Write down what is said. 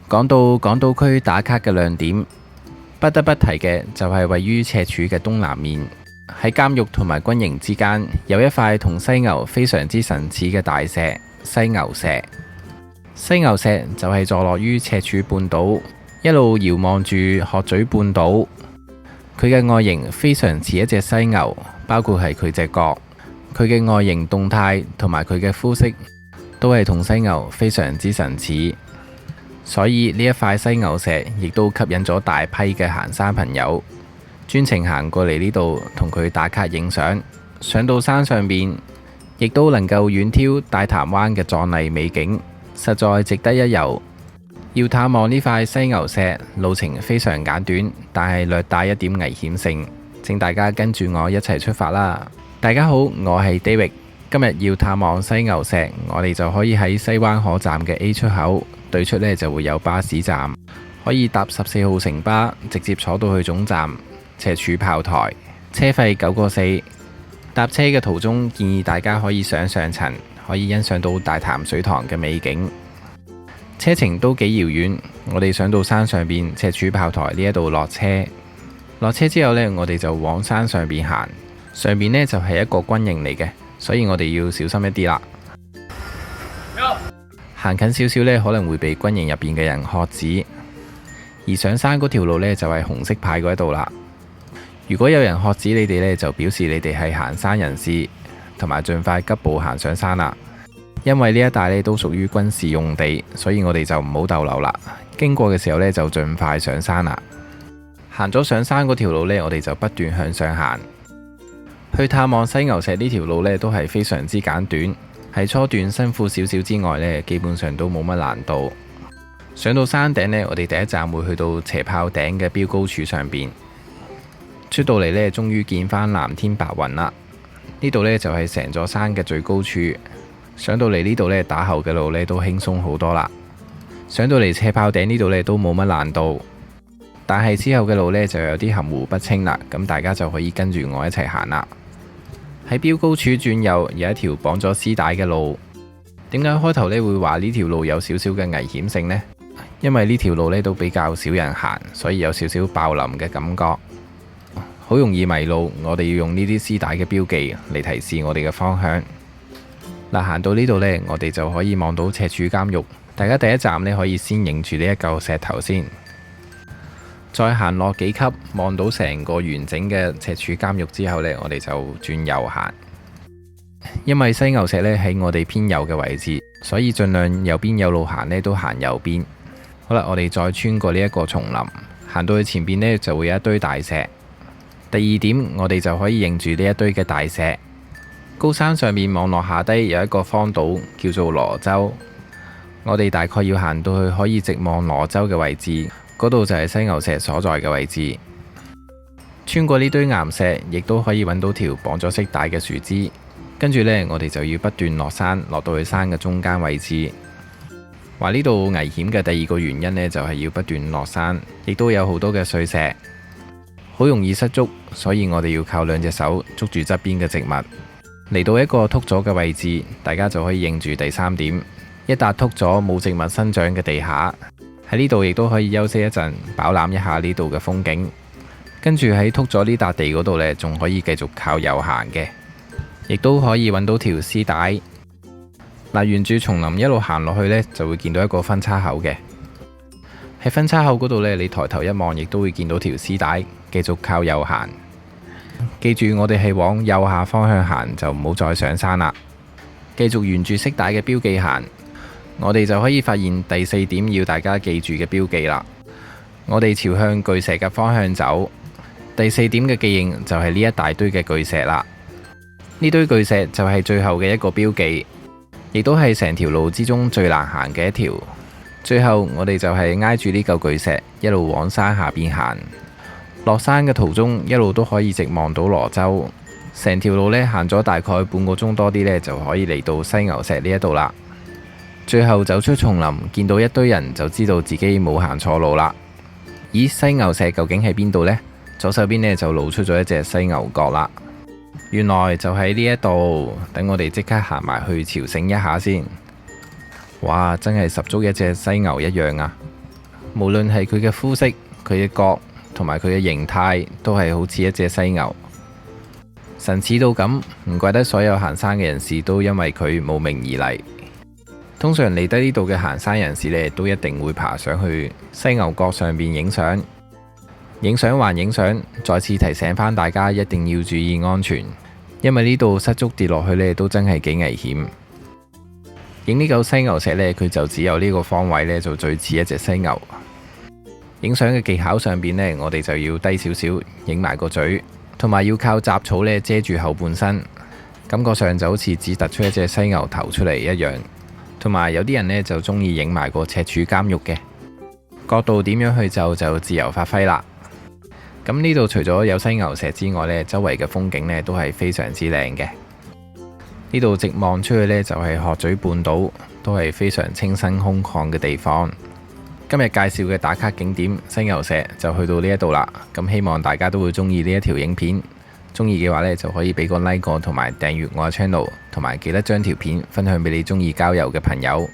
講到港島區打卡嘅亮點，不得不提嘅就係位於赤柱嘅東南面，喺監獄同埋軍營之間有一塊同犀牛非常之神似嘅大石——犀牛石。犀牛石就係坐落於赤柱半島，一路遙望住鶴咀半島。佢嘅外形非常似一隻犀牛，包括係佢隻角，佢嘅外形動態同埋佢嘅膚色都係同犀牛非常之神似。所以呢一塊犀牛石亦都吸引咗大批嘅行山朋友，專程行過嚟呢度同佢打卡影相。上到山上邊，亦都能夠遠眺大潭灣嘅壯麗美景，實在值得一遊。要探望呢塊犀牛石，路程非常簡短，但係略帶一點危險性。請大家跟住我一齊出發啦！大家好，我係 David， 今日要探望犀牛石，我哋就可以喺西灣河站嘅 A 出口。對出呢就會有巴士站，可以搭14號城巴直接坐到去總站赤柱炮台，車費9個4。搭車嘅途中建議大家可以上層，可以欣賞到大潭水塘嘅美景。車程都幾遙遠，我哋上到山上邊赤柱炮台呢一度落車。落車之後呢，我哋就往山上邊行，上邊呢就係一個軍營嚟嘅，所以我哋要小心一啲啦。行近少少呢，可能會被軍營入邊嘅人喝止。而上山嗰條路呢，就係紅色牌嗰度啦。如果有人喝止你哋呢，就表示你哋係行山人士，同埋盡快急步行上山啦。因為呢一帶呢都屬於軍事用地，所以我哋就唔好逗留啦。經過嘅時候呢，就盡快上山啦。行咗上山嗰條路呢，我哋就不斷向上行。去探望犀牛石呢條路呢，都係非常之簡短。喺初段辛苦少少之外呢，基本上都冇乜難度。上到山頂呢，我哋第一站會去到斜炮頂嘅標高柱上邊。出到嚟呢，終於見返藍天白雲啦。呢度呢，就係成座山嘅最高處。上到嚟呢度呢，打後嘅路呢都輕鬆好多啦。上到嚟斜炮頂呢度呢，都冇乜難度，但係之後嘅路呢，就有啲含糊不清啦。咁大家就可以跟住我一齊行啦。喺標高處轉右有一條綁咗絲帶嘅路。點解開頭呢會話呢條路有少少嘅危險性呢？因為呢條路呢都比較少人行，所以有少少爆林嘅感覺，好容易迷路。我哋要用呢啲絲帶嘅標記嚟提示我哋嘅方向。嗱，行到呢度呢，我哋就可以望到赤柱監獄。大家第一站呢，可以先影住呢一嚿石頭先，再行落幾級，望到成個完整嘅赤柱監獄之後呢，我哋就轉右行。因為犀牛石呢喺我哋偏右嘅位置，所以盡量右邊有路行呢都行右邊。好啦，我哋再穿過呢一個叢林，行到去前邊呢就會有一堆大石。第二點，我哋就可以認住呢一堆嘅大石。高山上面望落下低有一個荒島叫做螺洲，我哋大概要行到去可以直望螺洲嘅位置。嗰度就係犀牛石所在嘅位置。穿過呢堆岩石，亦都可以揾到條綁咗色帶嘅樹枝。跟住呢，我哋就要不斷落山，落到去山嘅中間位置。話呢度危險嘅第二個原因呢，就係要不斷落山，亦都有好多嘅碎石，好容易失足，所以我哋要靠兩隻手捉住側邊嘅植物。嚟到一個禿咗嘅位置，大家就可以認住第三點，一笪禿咗冇植物生長嘅地下。喺呢度亦都可以休息一陣，飽覽一下呢度嘅風景。跟住喺禿咗呢笪地嗰度呢，仲可以繼續靠右行嘅，亦都可以揾到條絲帶。嗱，沿住叢林一路行落去呢，就會見到一個分叉口嘅。喺分叉口嗰度呢，你抬頭一望，亦都會見到條絲帶。繼續靠右行。記住，我哋係往右下方向行，就唔好再上山啦。繼續沿住色帶嘅標記行，我哋就可以發現第四點要大家記住嘅標記啦。我哋朝向巨石嘅方向走。第四點嘅記認就係呢一大堆嘅巨石啦。呢堆巨石就係最後嘅一個標記，亦都係成條路之中最難行嘅一條。最後我哋就係挨住呢嚿巨石一路往山下邊行。落山嘅途中一路都可以直望到螺洲。成條路呢，行咗大概半個鐘多啲呢，就可以嚟到犀牛石呢一度啦。最後走出叢林，見到一堆人，就知道自己冇行錯路啦。咦，犀牛石究竟喺邊度呢？左手邊呢，就露出咗一隻犀牛角啦。原來就喺呢一度。等我哋即刻行埋去朝聖一下先。哇，真係十足一隻犀牛一樣啊！無論係佢嘅膚色、佢嘅角同埋佢嘅形態，都係好似一隻犀牛，神似到咁，唔怪得所有行山嘅人士都因為佢慕名而嚟。通常嚟得呢度嘅行山人士呢，都一定會爬上去犀牛角上邊影相。影相還影相，再次提醒返大家一定要注意安全，因為呢度失足跌落去呢，都真係幾危險。影呢嚿犀牛石呢，佢就只有呢個方位呢，就最似一隻犀牛。影相嘅技巧上邊呢，我哋就要低少少，影埋個嘴，同埋要靠雜草呢遮住後半身，感覺上就好似只突出一隻犀牛頭出嚟一樣。同埋有啲人呢，就中意影埋個赤柱監獄嘅角度，點樣去就自由發揮啦。咁呢度除咗有犀牛石之外呢，周圍嘅風景呢都係非常之靚嘅。呢度直望出去呢，就係鶴咀半島，都係非常清新空曠嘅地方。今日介紹嘅打卡景點犀牛石就去到呢一度啦。咁希望大家都會中意呢一條影片，中意嘅話呢，就可以俾個 like 同埋訂閱我嘅 channel，同埋記得將條片分享俾你中意郊遊嘅朋友。